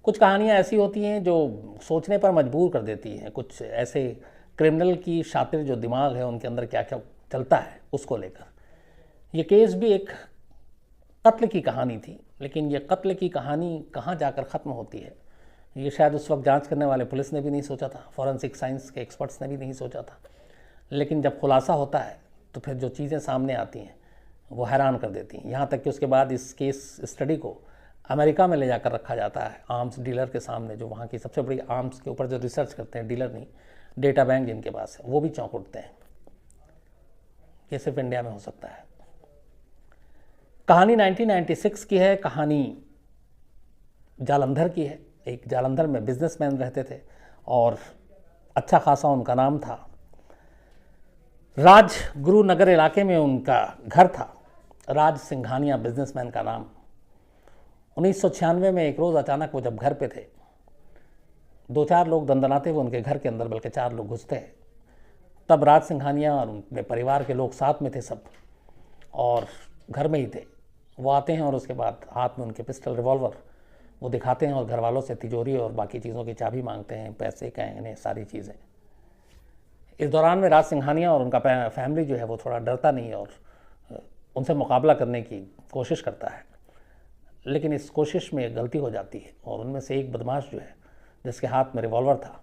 कुछ कहानियाँ ऐसी होती हैं जो सोचने पर मजबूर कर देती हैं। कुछ ऐसे क्रिमिनल की शातिर जो दिमाग है उनके अंदर क्या क्या चलता है उसको लेकर। ये केस भी एक कत्ल की कहानी थी, लेकिन ये कत्ल की कहानी कहाँ जाकर ख़त्म होती है ये शायद उस वक्त जांच करने वाले पुलिस ने भी नहीं सोचा था, फॉरेंसिक साइंस के एक्सपर्ट्स ने भी नहीं सोचा था। लेकिन जब खुलासा होता है तो फिर जो चीज़ें सामने आती हैं वो हैरान कर देती हैं। यहाँ तक कि उसके बाद इस केस स्टडी को अमेरिका में ले जाकर रखा जाता है आर्म्स डीलर के सामने, जो वहाँ की सबसे बड़ी आर्म्स के ऊपर जो रिसर्च करते हैं, डीलर नहीं, डेटा बैंक जिनके पास है, वो भी चौंक उठते हैं। ये सिर्फ इंडिया में हो सकता है। कहानी 1996 की है। कहानी जालंधर की है। एक जालंधर में बिजनेसमैन रहते थे और अच्छा खासा उनका नाम था। राजगुरु नगर इलाके में उनका घर था। राज सिंघानिया बिजनेसमैन का नाम। 1996 में एक रोज़ अचानक वो जब घर पे थे, 2-4 लोग दंदनाते हुए उनके घर के अंदर, बल्कि 4 लोग घुसते हैं। तब राज सिंघानिया और उनके परिवार के लोग साथ में थे सब, और घर में ही थे। वो आते हैं और उसके बाद हाथ में उनके पिस्टल, रिवॉल्वर वो दिखाते हैं और घर वालों से तिजोरी और बाकी चीज़ों की चाबी मांगते हैं, पैसे, गहने, सारी चीज़ें। इस दौरान में राज सिंघानिया और उनका फैमिली जो है वो थोड़ा डरता नहीं और उनसे मुकाबला करने की कोशिश करता है, लेकिन इस कोशिश में गलती हो जाती है और उनमें से एक बदमाश जो है, जिसके हाथ में रिवॉल्वर था,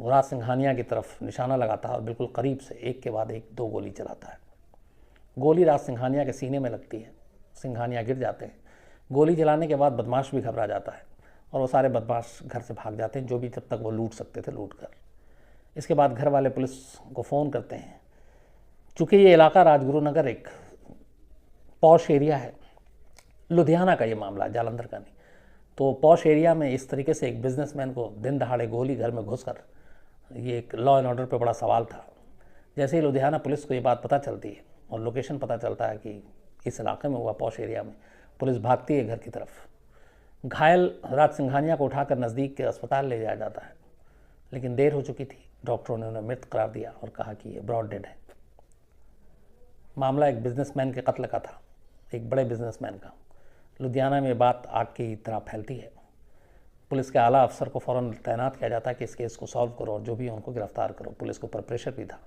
वो राज सिंघानिया की तरफ निशाना लगाता है और बिल्कुल करीब से एक के बाद एक 2 गोली चलाता है। गोली राज सिंघानिया के सीने में लगती है। सिंघानिया गिर जाते हैं। गोली चलाने के बाद बदमाश भी घबरा जाता है और वो सारे बदमाश घर से भाग जाते हैं, जो भी जब तक वो लूट सकते थे लूट कर। इसके बाद घर वाले पुलिस को फ़ोन करते हैं। चूँकि ये इलाका राजगुरु नगर एक पॉश एरिया है, लुधियाना का ये मामला, जालंधर का नहीं, तो पॉश एरिया में इस तरीके से एक बिजनेसमैन को दिन दहाड़े गोली घर में घुसकर, ये एक लॉ एंड ऑर्डर पे बड़ा सवाल था। जैसे ही लुधियाना पुलिस को ये बात पता चलती है और लोकेशन पता चलता है कि इस इलाके में हुआ, पॉश एरिया में, पुलिस भागती है घर की तरफ। घायल राज सिंघानिया को उठाकर नज़दीक के अस्पताल ले जाया जाता है, लेकिन देर हो चुकी थी। डॉक्टरों ने उन्हें मृत करार दिया और कहा कि ये ब्रॉड डेड है। मामला एक बिजनेसमैन के कत्ल का था, एक बड़े बिजनेसमैन का। लुधियाना में बात आग की तरह फैलती है। पुलिस के आला अफसर को फ़ौरन तैनात किया जाता है कि इस केस को सॉल्व करो और जो भी उनको गिरफ्तार करो। पुलिस को ऊपर प्रेशर भी था।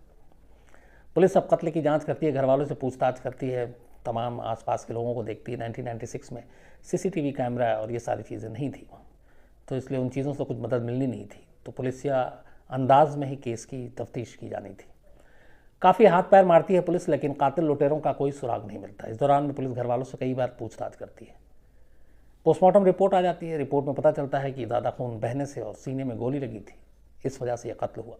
पुलिस अब कत्ल की जांच करती है, घर वालों से पूछताछ करती है, तमाम आसपास के लोगों को देखती है। 1996 में सीसीटीवी कैमरा और ये सारी चीज़ें नहीं थी, तो इसलिए उन चीज़ों से कुछ मदद मिलनी नहीं थी। तो पुलिसिया अंदाज में ही केस की तफ्तीश की जानी थी। काफ़ी हाथ पैर मारती है पुलिस, लेकिन कातिल लुटेरों का कोई सुराग नहीं मिलता। इस दौरान में पुलिस घर वालों से कई बार पूछताछ करती है। पोस्टमार्टम रिपोर्ट आ जाती है। रिपोर्ट में पता चलता है कि ज़्यादा खून बहने से और सीने में गोली लगी थी, इस वजह से यह कत्ल हुआ।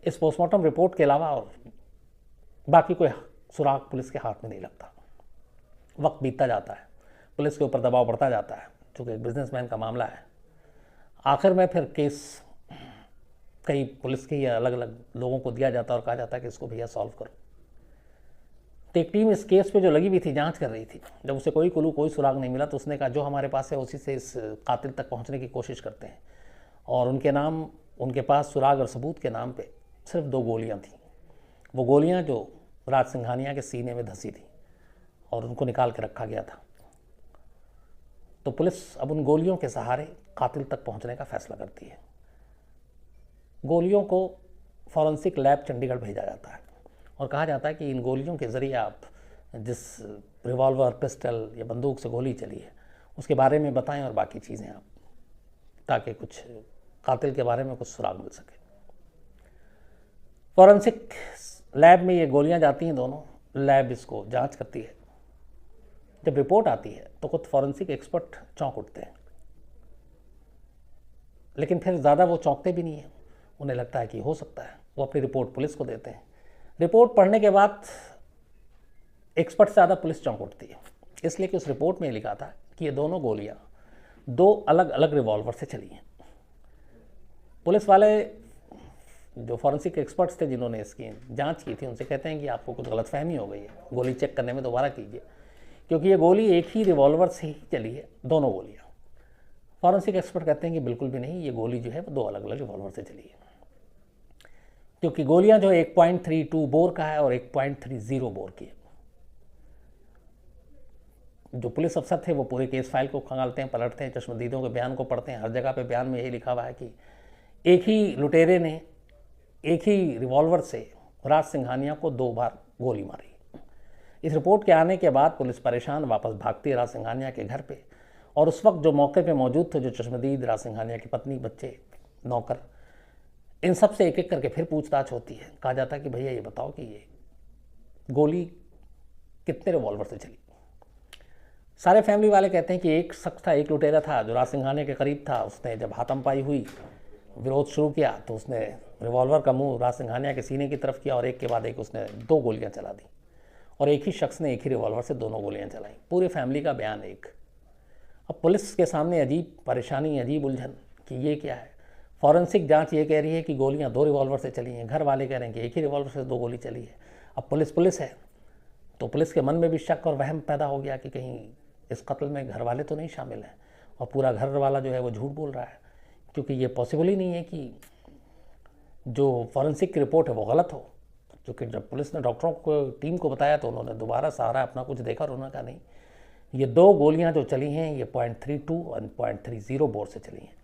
इस पोस्टमार्टम रिपोर्ट के अलावा और बाकी कोई सुराग पुलिस के हाथ में नहीं लगता। वक्त बीतता जाता है, पुलिस के ऊपर दबाव बढ़ता जाता है, चूँकि एक बिजनेसमैन का मामला है। आखिर में फिर केस कई पुलिस के अलग अलग लोगों को दिया जाता है और कहा जाता है कि इसको भैया सॉल्व करो। तो एक टीम इस केस पे जो लगी हुई थी, जांच कर रही थी। जब उसे कोई क्लू, कोई सुराग नहीं मिला, तो उसने कहा जो हमारे पास है उसी से इस कातिल तक पहुंचने की कोशिश करते हैं। और उनके नाम, उनके पास सुराग और सबूत के नाम पे सिर्फ 2 गोलियां थीं। वो गोलियां जो राज सिंघानिया के सीने में धंसी थी और उनको निकाल के रखा गया था। तो पुलिस अब उन गोलियों के सहारे कातिल तक पहुंचने का फैसला करती है। गोलियों को फॉरेंसिक लैब चंडीगढ़ भेजा जाता है और कहा जाता है कि इन गोलियों के ज़रिए आप जिस रिवॉल्वर, पिस्टल या बंदूक से गोली चली है उसके बारे में बताएं और बाकी चीज़ें आप, ताकि कुछ कातिल के बारे में कुछ सुराग मिल सके। फॉरेंसिक लैब में ये गोलियां जाती हैं दोनों। लैब इसको जांच करती है। जब रिपोर्ट आती है तो खुद फॉरेंसिक एक्सपर्ट चौंक उठते हैं, लेकिन फिर ज़्यादा वो चौंकते भी नहीं हैं। उन्हें लगता है कि हो सकता है। वो अपनी रिपोर्ट पुलिस को देते हैं। रिपोर्ट पढ़ने के बाद एक्सपर्ट से ज़्यादा पुलिस चौंक उठती है, इसलिए कि उस रिपोर्ट में लिखा था कि ये दोनों गोलियां 2 अलग अलग रिवॉल्वर से चली हैं। पुलिस वाले जो फॉरेंसिक एक्सपर्ट्स थे जिन्होंने इसकी जांच की थी, उनसे कहते हैं कि आपको कुछ गलतफहमी हो गई है, गोली चेक करने में दोबारा कीजिए, क्योंकि ये गोली एक ही रिवॉल्वर से ही चली है, दोनों गोलियाँ। फॉरेंसिक एक्सपर्ट कहते हैं कि बिल्कुल भी नहीं, ये गोली जो है वो 2 अलग अलग रिवॉल्वर से चली है, क्योंकि गोलियां जो 1.32 बोर का है और 1.30 बोर की है। जो पुलिस अफसर थे वो पूरे केस फाइल को खंगालते हैं, पलटते हैं, चश्मदीदों के बयान को पढ़ते हैं। हर जगह पे बयान में यही लिखा हुआ है कि एक ही लुटेरे ने एक ही रिवॉल्वर से राज सिंघानिया को 2 बार गोली मारी। इस रिपोर्ट के आने के बाद पुलिस परेशान वापस भागती है राज सिंघानिया के घर पे, और उस वक्त जो मौके पे मौजूद थे, जो चश्मदीद, राज सिंघानिया की पत्नी, बच्चे, नौकर, इन सब से एक एक करके फिर पूछताछ होती है। कहा जाता है कि भैया ये बताओ कि ये गोली कितने रिवॉल्वर से चली। सारे फैमिली वाले कहते हैं कि एक शख्स था, एक लुटेरा था जो राज सिंघानिया के करीब था। उसने जब हाथमपाई हुई, विरोध शुरू किया, तो उसने रिवॉल्वर का मुंह राज सिंघानिया के सीने की तरफ किया और एक के बाद एक उसने 2 गोलियां चला दी, और एक ही शख्स ने एक ही रिवॉल्वर से दोनों गोलियां चलाई। पूरे फैमिली का बयान एक। अब पुलिस के सामने अजीब परेशानी, अजीब उलझन कि ये क्या है। फॉरेंसिक जांच ये कह रही है कि गोलियां 2 रिवॉल्वर से चली हैं, घर वाले कह रहे हैं कि एक ही रिवॉल्वर से 2 गोली चली है। अब पुलिस है, तो पुलिस के मन में भी शक और वहम पैदा हो गया कि कहीं इस कत्ल में घर वाले तो नहीं शामिल हैं, और पूरा घर वाला जो है वो झूठ बोल रहा है, क्योंकि ये पॉसिबल ही नहीं है कि जो फॉरेंसिक की रिपोर्ट है वो गलत हो। क्योंकि जब पुलिस ने डॉक्टरों को, टीम को बताया, तो उन्होंने दोबारा सारा अपना कुछ देखा और उन्होंने कहा नहीं, ये 2 गोलियां जो चली हैं ये .32 और .30 बोर से चली हैं।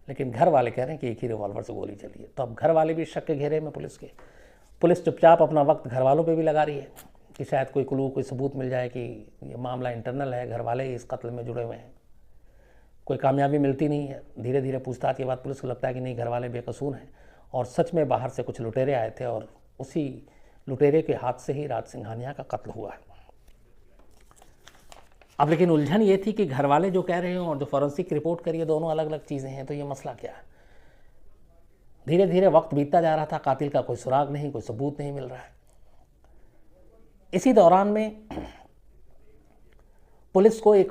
लेकिन घर वाले कह रहे हैं कि एक ही रिवॉल्वर से गोली चली है। तो अब घर वाले भी शक के घेरे में पुलिस के। पुलिस चुपचाप अपना वक्त घर वालों पे भी लगा रही है कि शायद कोई क्लू, कोई सबूत मिल जाए कि ये मामला इंटरनल है, घर वाले इस कत्ल में जुड़े हुए हैं। कोई कामयाबी मिलती नहीं है। धीरे धीरे पूछताछ के बाद पुलिस को लगता है कि नहीं, घर वाले बेकसूर हैं, और सच में बाहर से कुछ लुटेरे आए थे और उसी लुटेरे के हाथ से ही राज सिंघानिया का कत्ल हुआ है। अब लेकिन उलझन ये थी कि घर वाले जो कह रहे हैं और जो फॉरेंसिक रिपोर्ट करी है, दोनों अलग अलग चीज़ें हैं। तो ये मसला क्या है। धीरे धीरे वक्त बीतता जा रहा था, कातिल का कोई सुराग नहीं, कोई सबूत नहीं मिल रहा है। इसी दौरान में पुलिस को एक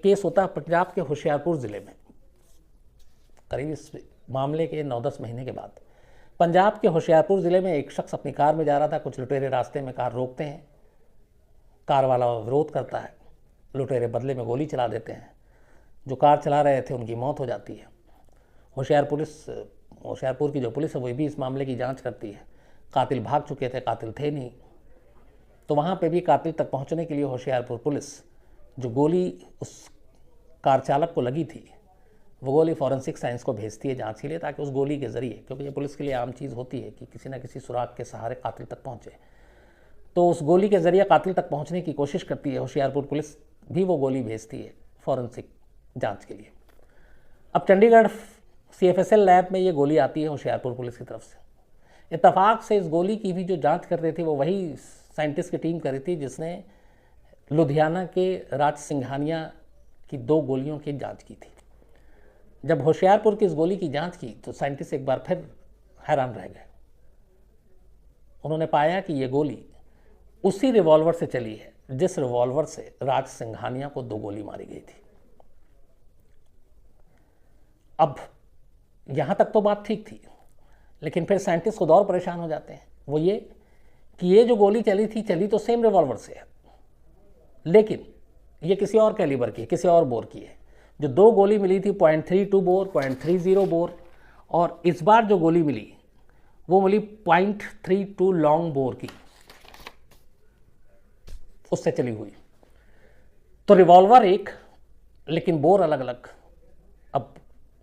केस होता है पंजाब के होशियारपुर ज़िले में। करीब इस मामले के 9-10 महीने के बाद पंजाब के होशियारपुर ज़िले में एक शख्स अपनी कार में जा रहा था। कुछ लुटेरे रास्ते में कार रोकते हैं, कार वाला विरोध करता है, लुटेरे बदले में गोली चला देते हैं। जो कार चला रहे थे उनकी मौत हो जाती है। होशियारपुर की जो पुलिस है वो भी इस मामले की जांच करती है। कातिल भाग चुके थे, कातिल थे नहीं। तो वहाँ पे भी कातिल तक पहुँचने के लिए होशियारपुर पुलिस, जो गोली उस कार चालक को लगी थी, वो गोली फॉरेंसिक साइंस को भेजती है जांच के लिए, ताकि उस गोली के ज़रिए, क्योंकि ये पुलिस के लिए आम चीज़ होती है कि किसी न किसी सुराग के सहारे कातिल तक पहुँचे, तो उस गोली के ज़रिए कातिल तक पहुँचने की कोशिश करती है। होशियारपुर पुलिस भी वो गोली भेजती है फॉरेंसिक जांच के लिए। अब चंडीगढ़ CFSL लैब में ये गोली आती है होशियारपुर पुलिस की तरफ से। इत्तफाक से इस गोली की भी जो जांच कर रही थी वो वही साइंटिस्ट की टीम कर रही थी जिसने लुधियाना के राज सिंघानिया की 2 गोलियों की जांच की थी। जब होशियारपुर की इस गोली की जांच की तो साइंटिस्ट एक बार फिर हैरान रह गए। उन्होंने पाया कि ये गोली उसी रिवॉल्वर से चली है जिस रिवॉल्वर से राज सिंघानिया को 2 गोली मारी गई थी। अब यहां तक तो बात ठीक थी, लेकिन फिर साइंटिस्ट खुद और परेशान हो जाते हैं। वो ये कि ये जो गोली चली तो सेम रिवॉल्वर से है, लेकिन ये किसी और कैलिबर की, किसी और बोर की है। जो 2 गोली मिली थी .32 बोर, .30 बोर, और इस बार जो गोली मिली वो मिली .32 लॉन्ग बोर की, उससे चली हुई। तो रिवॉल्वर एक, लेकिन बोर अलग अलग। अब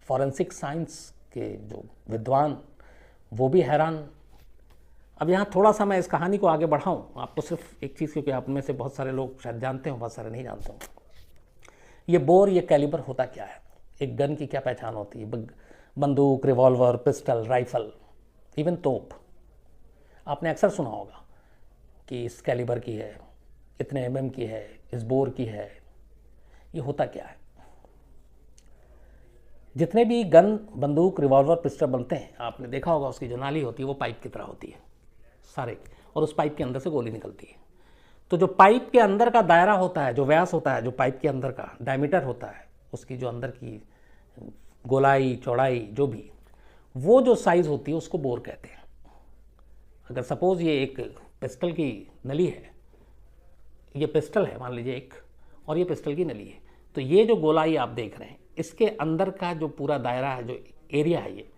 फॉरेंसिक साइंस के जो विद्वान वो भी हैरान। अब यहाँ थोड़ा सा मैं इस कहानी को आगे बढ़ाऊँ आपको, सिर्फ एक चीज़, क्योंकि आप में से बहुत सारे लोग शायद जानते हो, बहुत सारे नहीं जानते हो। ये बोर, ये कैलिबर होता क्या है, एक गन की क्या पहचान होती है। बंदूक, रिवॉल्वर, पिस्टल, राइफल, इवन तोप, आपने अक्सर सुना होगा कि इस कैलिबर की है, इतने mm की है, इस बोर की है। ये होता क्या है। जितने भी गन, बंदूक, रिवॉल्वर, पिस्टल बनते हैं, आपने देखा होगा उसकी जो नाली होती है वो पाइप की तरह होती है सारे, और उस पाइप के अंदर से गोली निकलती है। तो जो पाइप के अंदर का दायरा होता है, जो व्यास होता है, जो पाइप के अंदर का डायमीटर होता है, उसकी जो अंदर की गोलाई, चौड़ाई, जो भी, वो जो साइज़ होती है उसको बोर कहते हैं। अगर सपोज़ ये एक पिस्टल की नली है, ये पिस्टल है मान लीजिए एक, और ये पिस्टल की नली है, तो ये जो गोलाई आप देख रहे हैं, इसके अंदर का जो पूरा दायरा है, जो एरिया है, ये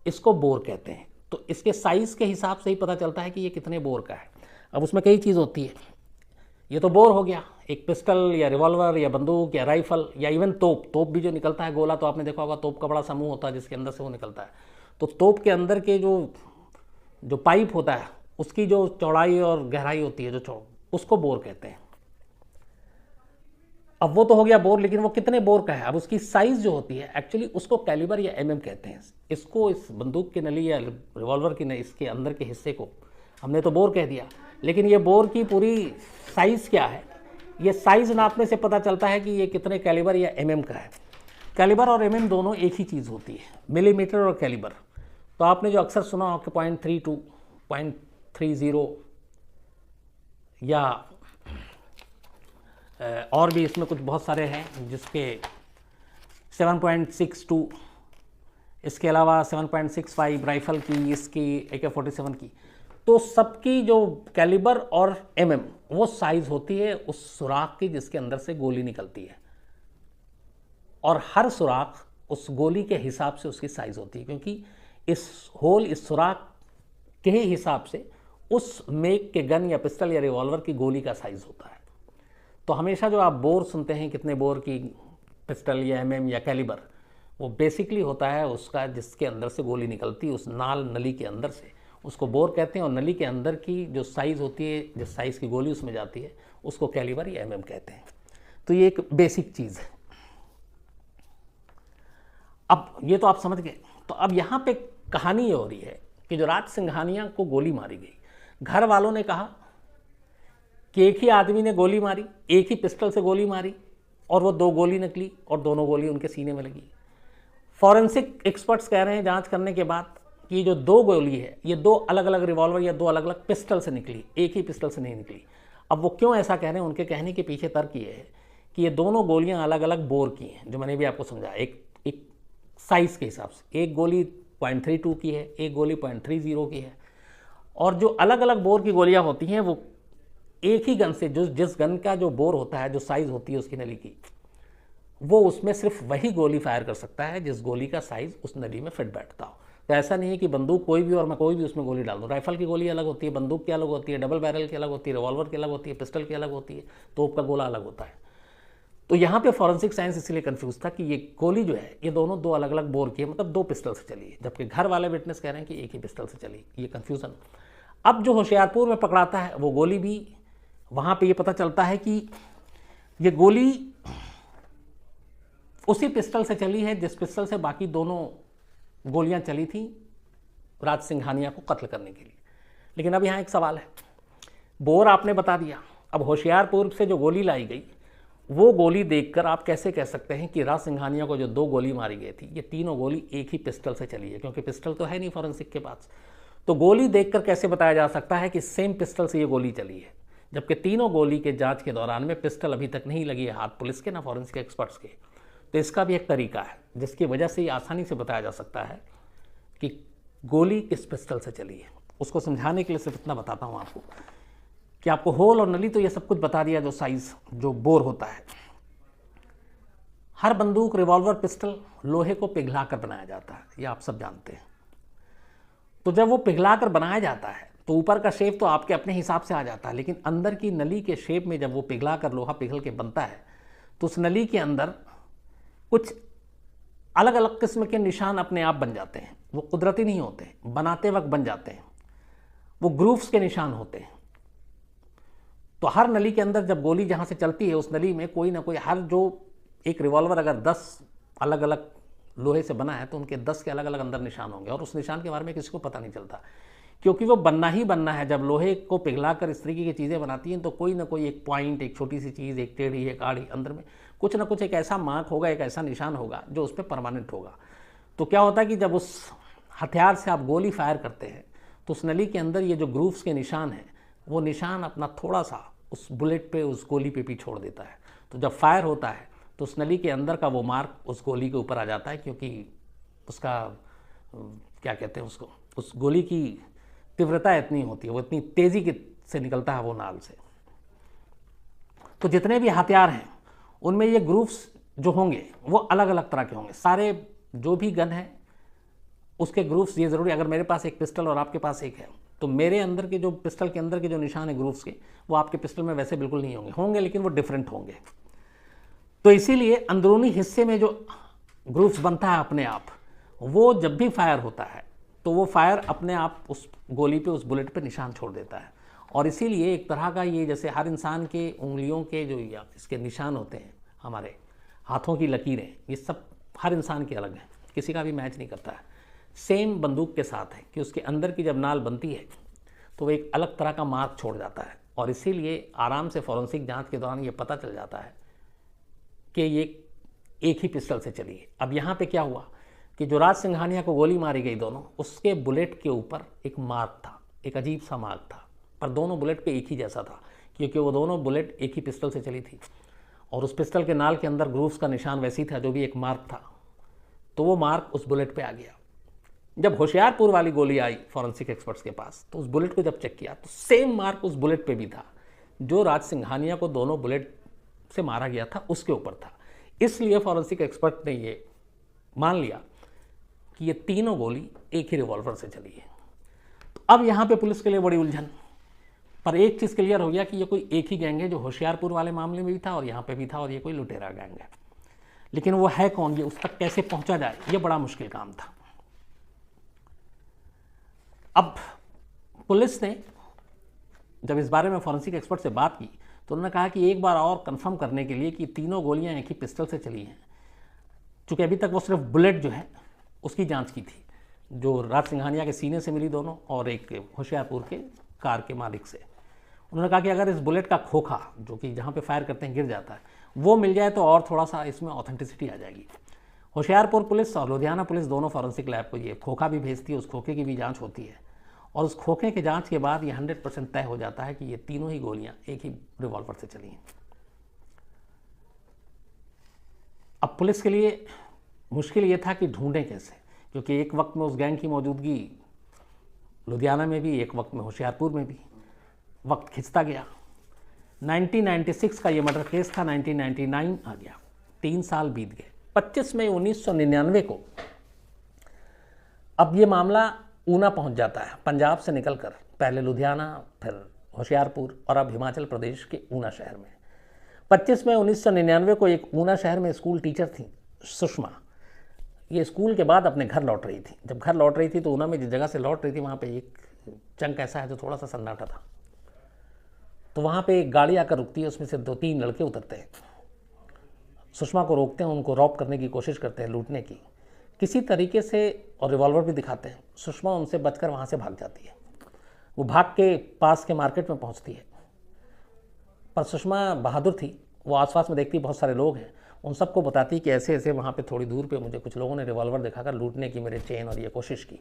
इसको बोर कहते हैं। तो इसके साइज़ के हिसाब से ही पता चलता है कि ये कितने बोर का है। अब उसमें कई चीज़ होती है। ये तो बोर हो गया। एक पिस्टल या रिवॉल्वर या बंदूक या राइफल या इवन तोप भी जो निकलता है गोला, तो आपने देखा होगा तोप का बड़ा समूह होता है जिसके अंदर से वो निकलता है। तो तोप के अंदर के जो पाइप होता है उसकी जो चौड़ाई और गहराई होती है उसको बोर कहते हैं। अब वो तो हो गया बोर, लेकिन वो कितने बोर का है, अब उसकी साइज जो होती है एक्चुअली उसको कैलिबर या एमएम कहते हैं। इसको इस बंदूक की नली या रिवॉल्वर की नली, इसके अंदर के हिस्से को हमने तो बोर कह दिया, लेकिन ये बोर की पूरी साइज़ क्या है, ये साइज़ नापने से पता चलता है कि ये कितने कैलिबर या एमएम का है। कैलिबर और एमएम दोनों एक ही चीज़ होती है, मिलीमीटर और कैलिबर। तो आपने जो अक्सर सुना हो कि 0.32, 0.30 या और भी इसमें कुछ बहुत सारे हैं जिसके 7.62, इसके अलावा 7.65 राइफ़ल की, इसकी AK-47 की। तो सबकी जो कैलिबर और एमएम वो साइज़ होती है उस सुराख की जिसके अंदर से गोली निकलती है, और हर सुराख उस गोली के हिसाब से उसकी साइज़ होती है, क्योंकि इस सुराख के ही हिसाब से उस मेक के गन या पिस्टल या रिवॉल्वर की गोली का साइज़ होता है। तो हमेशा जो आप बोर सुनते हैं, कितने बोर की पिस्टल या एमएम या कैलिबर, वो बेसिकली होता है उसका जिसके अंदर से गोली निकलती है, उस नली के अंदर से, उसको बोर कहते हैं। और नली के अंदर की जो साइज़ होती है, जिस साइज़ की गोली उसमें जाती है, उसको कैलिबर या एमएम कहते हैं। तो ये एक बेसिक चीज़ है। अब ये तो आप समझ गए। तो अब यहाँ पे कहानी ये हो रही है कि जो राज सिंघानिया को गोली मारी गई, घर वालों ने कहा कि एक ही आदमी ने गोली मारी, एक ही पिस्टल से गोली मारी, और वो 2 गोली निकली और दोनों गोली उनके सीने में लगी। फॉरेंसिक एक्सपर्ट्स कह रहे हैं जांच करने के बाद कि जो 2 गोली है ये 2 अलग अलग रिवॉल्वर या 2 अलग अलग पिस्टल से निकली, एक ही पिस्टल से नहीं निकली। अब वो क्यों ऐसा कह रहे हैं, उनके कहने के पीछे तर्क ये है कि ये दोनों गोलियां अलग अलग बोर की हैं, जो मैंने भी आपको समझाया। एक साइज़ के हिसाब से एक गोली 0.32 की है, एक गोली 0.30 की है, और जो अलग अलग बोर की गोलियां होती हैं वो एक ही गन से, जिस गन का जो बोर होता है, जो साइज़ होती है उसकी नली की, वो उसमें सिर्फ वही गोली फायर कर सकता है जिस गोली का साइज़ उस नली में फिट बैठता हो। तो ऐसा नहीं है कि बंदूक कोई भी और मैं कोई भी उसमें गोली डाल दूँ। राइफल की गोली अलग होती है, बंदूक की अलग होती है, डबल बैरल की अलग होती है, रिवॉल्वर की अलग होती है, पिस्टल की अलग होती है, तोप का गोला अलग होता है। तो यहाँ पे फॉरेंसिक साइंस इसलिए कंफ्यूज था कि ये गोली जो है ये दोनों 2 अलग अलग बोर की है, मतलब 2 पिस्टल से चली है, जबकि घर वाले विटनेस कह रहे हैं कि एक ही पिस्टल से चली। ये कन्फ्यूज़न। अब जो होशियारपुर में पकड़ाता है वो गोली भी, वहाँ पे ये पता चलता है कि ये गोली उसी पिस्टल से चली है जिस पिस्टल से बाकी दोनों गोलियां चली थी राज सिंघानिया को कत्ल करने के लिए। लेकिन अब यहाँ एक सवाल है, बोर आपने बता दिया, अब होशियारपुर से जो गोली लाई गई वो गोली देखकर आप कैसे कह सकते हैं कि राज सिंघानिया को जो 2 गोली मारी गई थी ये तीनों गोली एक ही पिस्टल से चली है, क्योंकि पिस्टल तो है नहीं फॉरेंसिक के पास। तो गोली देखकर कैसे बताया जा सकता है कि सेम पिस्टल से ये गोली चली है, जबकि तीनों गोली के जांच के दौरान में पिस्टल अभी तक नहीं लगी है हाथ पुलिस के ना फॉरेंसिक एक्सपर्ट्स के। तो इसका भी एक तरीका है जिसकी वजह से ये आसानी से बताया जा सकता है कि गोली किस पिस्टल से चली है। उसको समझाने के लिए सिर्फ इतना बताता हूँ आपको कि आपको होल और नली तो ये सब कुछ बता दिया, जो साइज़, जो बोर होता है। हर बंदूक, रिवॉल्वर, पिस्टल लोहे को पिघलाकर बनाया जाता है, ये आप सब जानते हैं। तो जब वो पिघलाकर बनाया जाता है तो ऊपर का शेप तो आपके अपने हिसाब से आ जाता है, लेकिन अंदर की नली के शेप में जब वो पिघलाकर लोहा पिघल के बनता है तो उस नली के अंदर कुछ अलग अलग किस्म के निशान अपने आप बन जाते हैं। वो कुदरती नहीं होते, बनाते वक्त बन जाते हैं, वो ग्रूव्स के निशान होते हैं। तो हर नली के अंदर जब गोली जहाँ से चलती है उस नली में कोई ना कोई, हर जो एक रिवॉल्वर अगर 10 अलग अलग लोहे से बना है तो उनके 10 के अलग अलग अंदर निशान होंगे, और उस निशान के बारे में किसी को पता नहीं चलता, क्योंकि वो बनना ही बनना है। जब लोहे को पिघलाकर इस तरीके की चीज़ें बनाती हैं तो कोई ना कोई एक पॉइंट, एक छोटी सी चीज़, एक टेढ़ी, एक आड़ी, अंदर में कुछ ना कुछ एक ऐसा मार्क होगा, एक ऐसा निशान होगा जो उस पर परमानेंट होगा। तो क्या होता है कि जब उस हथियार से आप गोली फायर करते हैं तो उस नली के अंदर ये जो ग्रूव्स के निशान हैं वो निशान अपना थोड़ा सा उस बुलेट पे, उस गोली पे भी छोड़ देता है। तो जब फायर होता है तो उस नली के अंदर का वो मार्क उस गोली के ऊपर आ जाता है, क्योंकि उसका क्या कहते हैं उसको, उस गोली की तीव्रता इतनी होती है, वो इतनी तेज़ी से निकलता है वो नाल से। तो जितने भी हथियार हैं उनमें ये ग्रूव्स जो होंगे वो अलग अलग तरह के होंगे। सारे जो भी गन है उसके ग्रूव्स ये ज़रूरी, अगर मेरे पास एक पिस्टल और आपके पास एक है तो मेरे अंदर के जो पिस्टल के अंदर के जो निशान है ग्रूव्स के, वो आपके पिस्टल में वैसे बिल्कुल नहीं होंगे लेकिन वो डिफरेंट होंगे। तो इसीलिए अंदरूनी हिस्से में जो ग्रूव्स बनता है अपने आप, वो जब भी फायर होता है तो वो फायर अपने आप उस गोली पे, उस बुलेट पे निशान छोड़ देता है। और इसीलिए एक तरह का ये, जैसे हर इंसान के उंगलियों के जो या इसके निशान होते हैं, हमारे हाथों की लकीरें, ये सब हर इंसान के अलग हैं, किसी का भी मैच नहीं करता है। सेम बंदूक के साथ है कि उसके अंदर की जब नाल बनती है तो वो एक अलग तरह का मार्क छोड़ जाता है। और इसीलिए आराम से फॉरेंसिक जांच के दौरान ये पता चल जाता है कि ये एक ही पिस्टल से चली है। अब यहाँ पे क्या हुआ कि जो राज सिंघानिया को गोली मारी गई दोनों, उसके बुलेट के ऊपर एक मार्क था, एक अजीब सा मार्क था, पर दोनों बुलेट पे एक ही जैसा था, क्योंकि वो दोनों बुलेट एक ही पिस्टल से चली थी। और उस पिस्टल के नाल के अंदर ग्रूव्स का निशान वैसे ही था जो भी एक मार्क था, तो वो मार्क उस बुलेट पे आ गया। जब होशियारपुर वाली गोली आई फॉरेंसिक एक्सपर्ट्स के पास, तो उस बुलेट को जब चेक किया तो सेम मार्क उस बुलेट पे भी था जो राज सिंघानिया को दोनों बुलेट से मारा गया था, उसके ऊपर था। इसलिए फॉरेंसिक एक्सपर्ट ने ये मान लिया कि ये तीनों गोली एक ही रिवॉल्वर से चली है। तो अब यहाँ पे पुलिस के लिए बड़ी उलझन, पर एक चीज़ क्लियर हो गया कि ये कोई एक ही गैंग है जो होशियारपुर वाले मामले में भी था और यहाँ पे भी था, और ये कोई लुटेरा गैंग है। लेकिन वो है कौन, ये उस तक कैसे पहुँचा जाए, ये बड़ा मुश्किल काम था। अब पुलिस ने जब इस बारे में फॉरेंसिक एक्सपर्ट से बात की तो उन्होंने कहा कि एक बार और कंफर्म करने के लिए कि तीनों गोलियां एक ही पिस्टल से चली हैं, चूँकि अभी तक वो सिर्फ बुलेट जो है उसकी जांच की थी, जो राज सिंघानिया के सीने से मिली दोनों और एक होशियारपुर के कार के मालिक से। उन्होंने कहा कि अगर इस बुलेट का खोखा, जो कि जहाँ पे फायर करते हैं गिर जाता है, वो मिल जाए तो और थोड़ा सा इसमें ऑथेंटिसिटी आ जाएगी। होशियारपुर पुलिस और लुधियाना पुलिस दोनों फॉरेंसिक लैब को ये खोखा भी भेजती है, उस खोखे की भी जाँच होती है, और उस खोखे के जांच के बाद ये 100% तय हो जाता है कि ये तीनों ही गोलियां एक ही रिवॉल्वर से चली हैं। अब पुलिस के लिए मुश्किल ये था कि ढूंढें कैसे, क्योंकि एक वक्त में उस गैंग की मौजूदगी लुधियाना में भी, एक वक्त में होशियारपुर में भी। वक्त खिंचता गया। 1996 का ये मर्डर केस था, 1999 आ गया, 3 साल बीत गए। 25 मई 1999 को अब ये मामला ऊना पहुंच जाता है, पंजाब से निकलकर पहले लुधियाना, फिर होशियारपुर और अब हिमाचल प्रदेश के ऊना शहर में। 25 मई 1999 को एक ऊना शहर में स्कूल टीचर थी सुषमा। ये स्कूल के बाद अपने घर लौट रही थी। जब घर लौट रही थी तो ऊना में जिस जगह से लौट रही थी वहाँ पे एक चंक ऐसा है जो थोड़ा सा सन्नाटा था। तो वहाँ पे एक गाड़ी आकर रुकती है, उसमें से 2-3 लड़के उतरते हैं, सुषमा को रोकते हैं, उनको रॉब करने की कोशिश करते हैं, लूटने की किसी तरीके से, और रिवॉल्वर भी दिखाते हैं। सुषमा उनसे बचकर वहाँ से भाग जाती है। वो भाग के पास के मार्केट में पहुँचती है, पर सुषमा बहादुर थी, वो आसपास में देखती बहुत सारे लोग हैं, उन सबको बताती कि ऐसे ऐसे वहाँ पे थोड़ी दूर पे मुझे कुछ लोगों ने रिवॉल्वर दिखाकर लूटने की मेरे चेन और ये कोशिश की।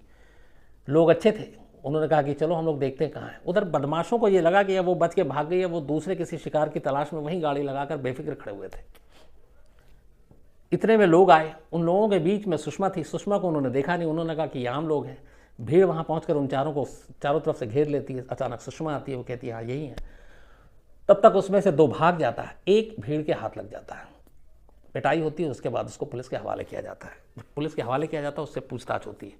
लोग अच्छे थे, उन्होंने कहा कि चलो हम लोग देखते हैं कहाँ है। उधर बदमाशों को ये लगा कि वो बच के भाग गई है, वो दूसरे किसी शिकार की तलाश में वहीं गाड़ी लगाकर बेफिक्र खड़े हुए थे। इतने में लोग आए, उन लोगों के बीच में सुषमा थी। सुषमा को उन्होंने देखा नहीं, उन्होंने कहा कि ये आम लोग हैं। भीड़ वहाँ पहुँचकर उन चारों को चारों तरफ से घेर लेती है। अचानक सुषमा आती है, वो कहती है हाँ यही है। तब तक उसमें से 2 भाग जाता है, एक भीड़ के हाथ लग जाता है, पिटाई होती है। उसके बाद उसको पुलिस के हवाले किया जाता है। जब पुलिस के हवाले किया जाता है उससे पूछताछ होती है।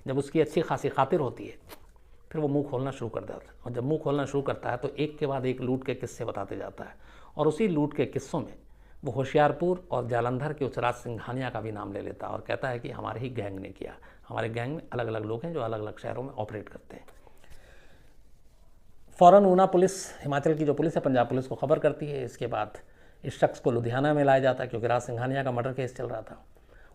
जब उसकी अच्छी खासी खातिर होती है फिर वो मुंह खोलना शुरू कर देता है, और जब मुंह खोलना शुरू करता है तो एक के बाद एक लूट के किस्से बताते जाता है। और उसी लूट के किस्सों में वो होशियारपुर और जालंधर के उस राज सिंघानिया का भी नाम ले लेता है और कहता है कि हमारे ही गैंग ने किया। हमारे गैंग में अलग अलग लोग हैं जो अलग अलग शहरों में ऑपरेट करते हैं। फ़ौरन ऊना पुलिस, हिमाचल की जो पुलिस है, पंजाब पुलिस को खबर करती है। इसके बाद इस शख्स को लुधियाना में लाया जाता है, क्योंकि राज सिंघानिया का मर्डर केस चल रहा था।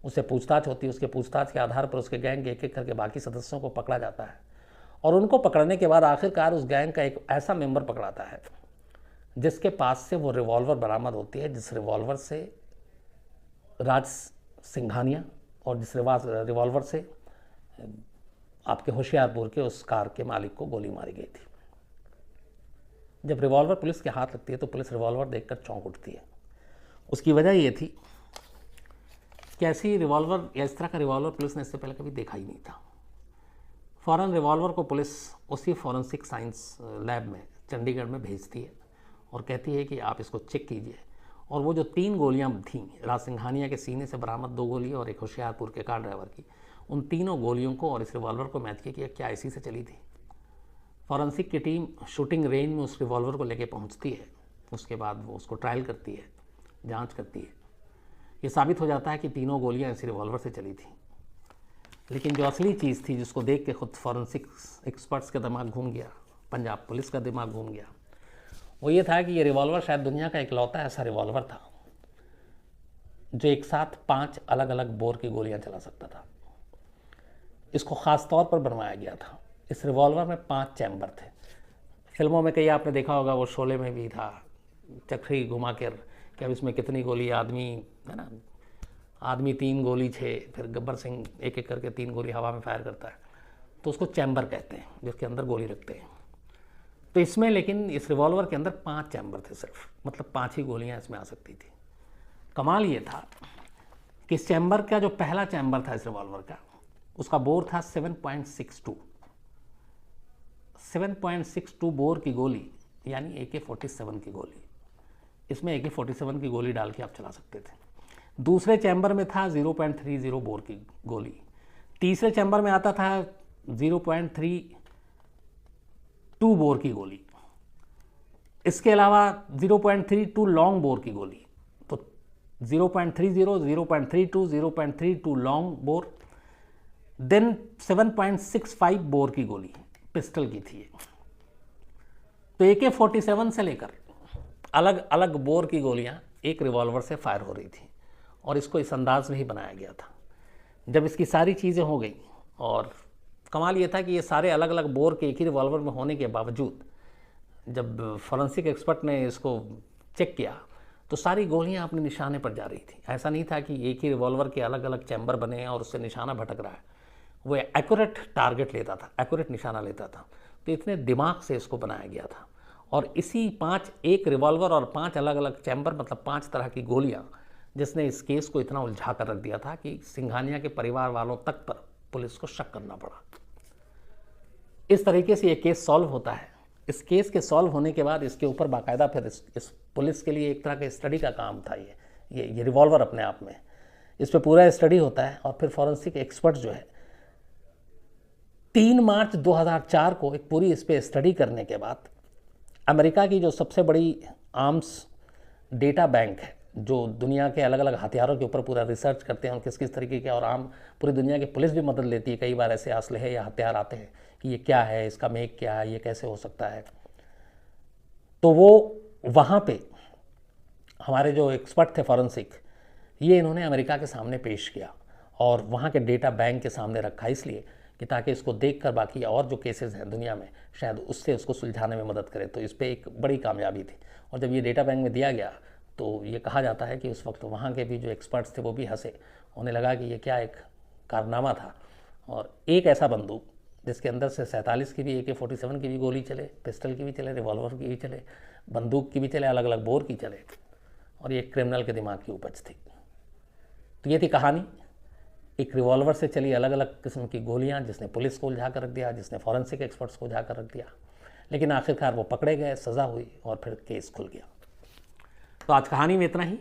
उससे पूछताछ होती है। उसके पूछताछ के आधार पर उसके गैंग के एक-एक करके बाकी सदस्यों को पकड़ा जाता है, और उनको पकड़ने के बाद आखिरकार उस गैंग का एक ऐसा मेंबर पकड़ाता है जिसके पास से वो रिवॉल्वर बरामद होती है, जिस रिवॉल्वर से राज सिंघानिया और जिस रिवॉल्वर से आपके होशियारपुर के उस कार के मालिक को गोली मारी गई थी। जब रिवॉल्वर पुलिस के हाथ लगती है तो पुलिस रिवॉल्वर देखकर चौंक उठती है। उसकी वजह ये थी कि ऐसी रिवॉल्वर या इस तरह का रिवॉल्वर पुलिस ने इससे पहले कभी देखा ही नहीं था। फ़ौरन रिवॉल्वर को पुलिस उसी फॉरेंसिक साइंस लैब में चंडीगढ़ में भेजती है और कहती है कि आप इसको चेक कीजिए। और वो जो 3 गोलियां थीं, राज सिंघानिया के सीने से बरामद 2 गोली और एक होशियारपुर के कार ड्राइवर की, उन तीनों गोलियों को और इस रिवॉल्वर को मैच किया कि क्या इसी से चली थी। फॉरेंसिक की टीम शूटिंग रेंज में उस रिवॉल्वर को लेके पहुंचती है। उसके बाद वो उसको ट्रायल करती है, जांच करती है। ये साबित हो जाता है कि तीनों गोलियां इसी रिवॉल्वर से चली थी। लेकिन जो असली चीज़ थी, जिसको देख के खुद फॉरेंसिक एक्सपर्ट्स का दिमाग घूम गया, पंजाब पुलिस का दिमाग घूम गया, वो ये था कि ये रिवॉल्वर शायद दुनिया का इकलौता ऐसा रिवॉल्वर था जो एक साथ 5 अलग अलग बोर की गोलियां चला सकता था। इसको ख़ास तौर पर बनवाया गया था। इस रिवॉल्वर में 5 चैम्बर थे। फिल्मों में कई आपने देखा होगा, वो शोले में भी था, चक्री घुमा कर कि अब इसमें कितनी गोली, आदमी है ना, आदमी 3 गोली 6, फिर गब्बर सिंह एक एक करके 3 गोली हवा में फायर करता है, तो उसको चैम्बर कहते हैं, जिसके अंदर गोली रखते हैं। तो इसमें लेकिन इस रिवॉल्वर के अंदर 5 चैम्बर थे सिर्फ, मतलब 5 ही गोलियां इसमें आ सकती थी। कमाल ये था कि इस चैम्बर का जो पहला चैम्बर था इस रिवॉल्वर का, उसका बोर था 7.62 बोर की गोली, यानी AK-47 की गोली। इसमें AK-47 की गोली डाल के आप चला सकते थे। दूसरे चैम्बर में था 0.30 बोर की गोली। तीसरे चैम्बर में आता था 0.32 बोर की गोली। इसके अलावा 0.32 लॉन्ग बोर की गोली। तो 0.30, 0.32, 0.32 लॉन्ग बोर, देन 7.65 बोर की गोली पिस्टल की थी। तो AK-47 से लेकर अलग अलग बोर की गोलियां एक रिवॉल्वर से फायर हो रही थी, और इसको इस अंदाज में ही बनाया गया था। जब इसकी सारी चीज़ें हो गई, और कमाल ये था कि ये सारे अलग अलग बोर के एक ही रिवॉल्वर में होने के बावजूद जब फॉरेंसिक एक्सपर्ट ने इसको चेक किया तो सारी गोलियां अपने निशाने पर जा रही थी। ऐसा नहीं था कि एक ही रिवॉल्वर के अलग अलग चैम्बर बने हैं और उससे निशाना भटक रहा है। वो एक्यूरेट टारगेट लेता था, एक्यूरेट निशाना लेता था। तो इतने दिमाग से इसको बनाया गया था। और इसी 5, एक रिवॉल्वर और 5 अलग अलग चैम्बर, मतलब 5 तरह की गोलियां, जिसने इस केस को इतना उलझा कर रख दिया था कि सिंघानिया के परिवार वालों तक पर पुलिस को शक करना पड़ा। इस तरीके से ये केस सॉल्व होता है। इस केस के सॉल्व होने के बाद इसके ऊपर बाकायदा फिर इस पुलिस के लिए एक तरह के स्टडी का काम था। ये रिवॉल्वर अपने आप में, इस पर पूरा स्टडी होता है। और फिर फॉरेंसिक एक्सपर्ट जो है 3 मार्च 2004 को एक पूरी इस पर स्टडी करने के बाद अमेरिका की जो सबसे बड़ी आर्म्स डेटा बैंक है, जो दुनिया के अलग अलग हथियारों के ऊपर पूरा रिसर्च करते हैं और किस किस तरीके के, और आम पूरी दुनिया की पुलिस भी मदद लेती है। कई बार ऐसे असलहे या हथियार आते हैं कि ये क्या है, इसका मेक क्या है, ये कैसे हो सकता है। तो वो वहाँ पे हमारे जो एक्सपर्ट थे फॉरेंसिक, ये इन्होंने अमेरिका के सामने पेश किया और वहाँ के डेटा बैंक के सामने रखा, इसलिए कि ताकि इसको देखकर बाकी और जो केसेस हैं दुनिया में शायद उससे उसको सुलझाने में मदद करे। तो इस पर एक बड़ी कामयाबी थी। और जब ये डेटा बैंक में दिया गया तो ये कहा जाता है कि उस वक्त वहाँ के भी जो एक्सपर्ट्स थे वो भी हंसे। उन्हें लगा कि ये क्या एक कारनामा था। और एक ऐसा बंदूक जिसके अंदर से 47 की भी, AK-47 की भी गोली चले, पिस्टल की भी चले, रिवॉल्वर की भी चले, बंदूक की भी चले, अलग अलग बोर की चले, और ये क्रिमिनल के दिमाग की उपज थी। तो ये थी कहानी। एक रिवॉल्वर से चली अलग अलग किस्म की गोलियां, जिसने पुलिस को उलझा कर रख दिया, जिसने फॉरेंसिक एक्सपर्ट्स को उलझा कर रख दिया। लेकिन आखिरकार वो पकड़े गए, सज़ा हुई और फिर केस खुल गया। तो आज कहानी में इतना ही।